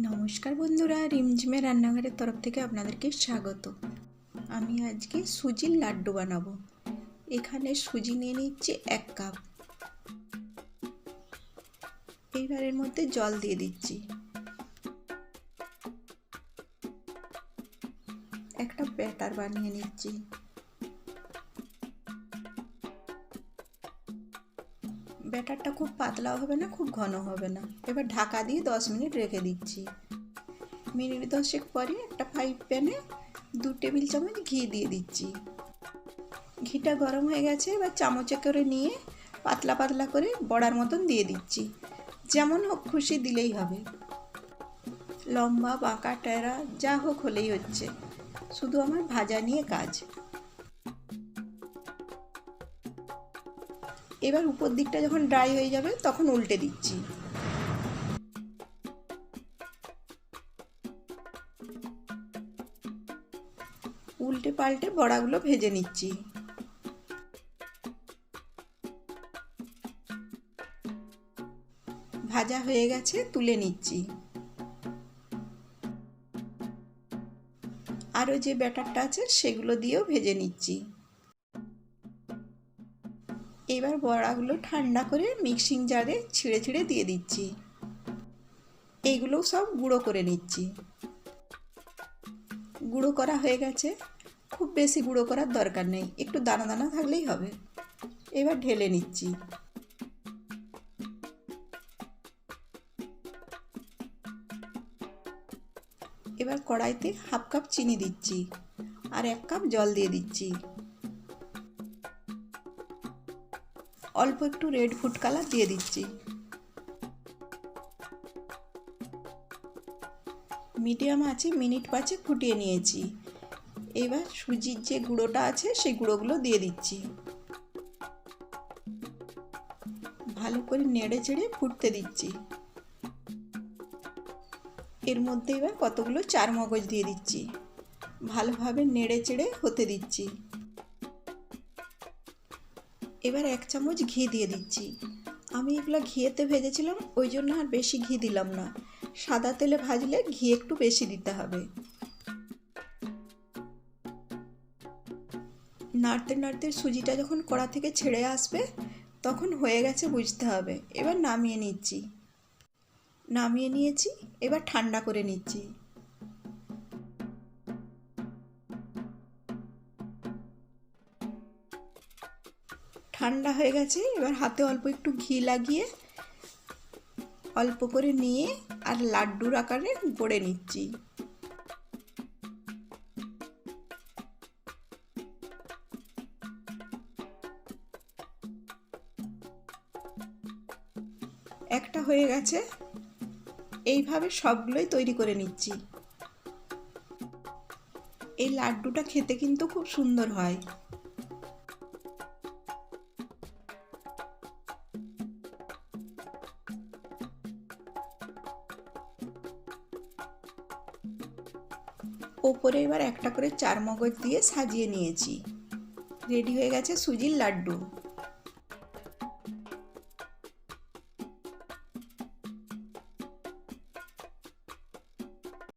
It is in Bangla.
নমস্কার বন্ধুরা, রিমঝিমের রান্নাঘরের তরফ থেকে আপনাদেরকে স্বাগত। আমি আজকে সুজির লাড্ডু বানাবো। এখানে সুজি নিয়ে নিচ্ছি 1 কাপ। এইবার এর মধ্যে জল দিয়ে দিচ্ছি। একটা ব্যাটার বানিয়ে নিচ্ছি। ব্যাটারটা খুব পাতলাও হবে না, খুব ঘন হবে না। এবার ঢাকা দিয়ে 10 মিনিট রেখে দিচ্ছি। মিনিট 10 পরে একটা ফ্রাই প্যানে 2 টেবিল চামচ ঘি দিয়ে দিচ্ছি। ঘিটা গরম হয়ে গেছে। এবার চামচে করে নিয়ে পাতলা পাতলা করে বড়ার মতন দিয়ে দিচ্ছি। যেমন হোক খুশি দিলেই হবে, লম্বা বাঁকা টেরা যা হোক হলেই হচ্ছে, শুধু আমার ভাজা নিয়ে কাজ। এবার উপর দিকটা যখন ড্রাই হয়ে যাবে তখন উল্টে দিচ্ছি। উল্টে পাল্টে বড়াগুলো ভেজে নিচ্ছি। ভাজা হয়ে গেছে, তুলে নিচ্ছি। আরও যে ব্যাটারটা আছে সেগুলো দিয়েও ভেজে নিচ্ছি। এবার বড়াগুলো ঠান্ডা করে মিক্সিং জারে ছিঁড়ে ছিঁড়ে দিয়ে দিচ্ছি। এইগুলো সব গুঁড়ো করে নিচ্ছি। গুঁড়ো করা হয়ে গেছে। খুব বেশি গুঁড়ো করার দরকার নেই, একটু দানা দানা থাকলেই হবে। এবার ঢেলে নিচ্ছি। এবার কড়াইতে 1/2 কাপ চিনি দিচ্ছি আর 1 কাপ জল দিয়ে দিচ্ছি। অল্প একটু রেড ফুড কালার দিয়ে দিচ্ছি। মিডিয়াম আছে মিনিট 5 ফুটিয়ে নিয়েছি। এবার সুজির যে গুঁড়োটা আছে সেই গুঁড়োগুলো দিয়ে দিচ্ছি। ভালো করে নেড়ে চেড়ে ফুটতে দিচ্ছি। এর মধ্যে এবার কতগুলো চারমগজ দিয়ে দিচ্ছি। ভালোভাবে নেড়ে চেড়ে হতে দিচ্ছি। এবার 1 চামচ ঘি দিয়ে দিচ্ছি। আমি এগুলো ঘিয়েতে ভেজেছিলাম, ওই জন্য আর বেশি ঘি দিলাম না। সাদা তেলে ভাজলে ঘি একটু বেশি দিতে হবে। নাড়তে নাড়তে সুজিটা যখন কড়া থেকে ছেড়ে আসবে তখন হয়ে গেছে বুঝতে হবে। এবার নামিয়ে নিচ্ছি। নামিয়ে নিয়েছি। এবার ঠান্ডা করে নিচ্ছি। ঠান্ডা হয়ে গেছে। এবার হাতে অল্প একটু ঘি লাগিয়ে অল্প করে নিয়ে আর লাড্ডুর আকারে গড়ে নিচ্ছি। একটা হয়ে গেছে। এইভাবে সবগুলোই তৈরি করে নিচ্ছি। এই লাড্ডুটা খেতে কিন্তু খুব সুন্দর হয়। ওপরে এবার একটা করে চারমগজ দিয়ে সাজিয়ে নিয়েছি। রেডি হয়ে গেছে সুজির লাড্ডু।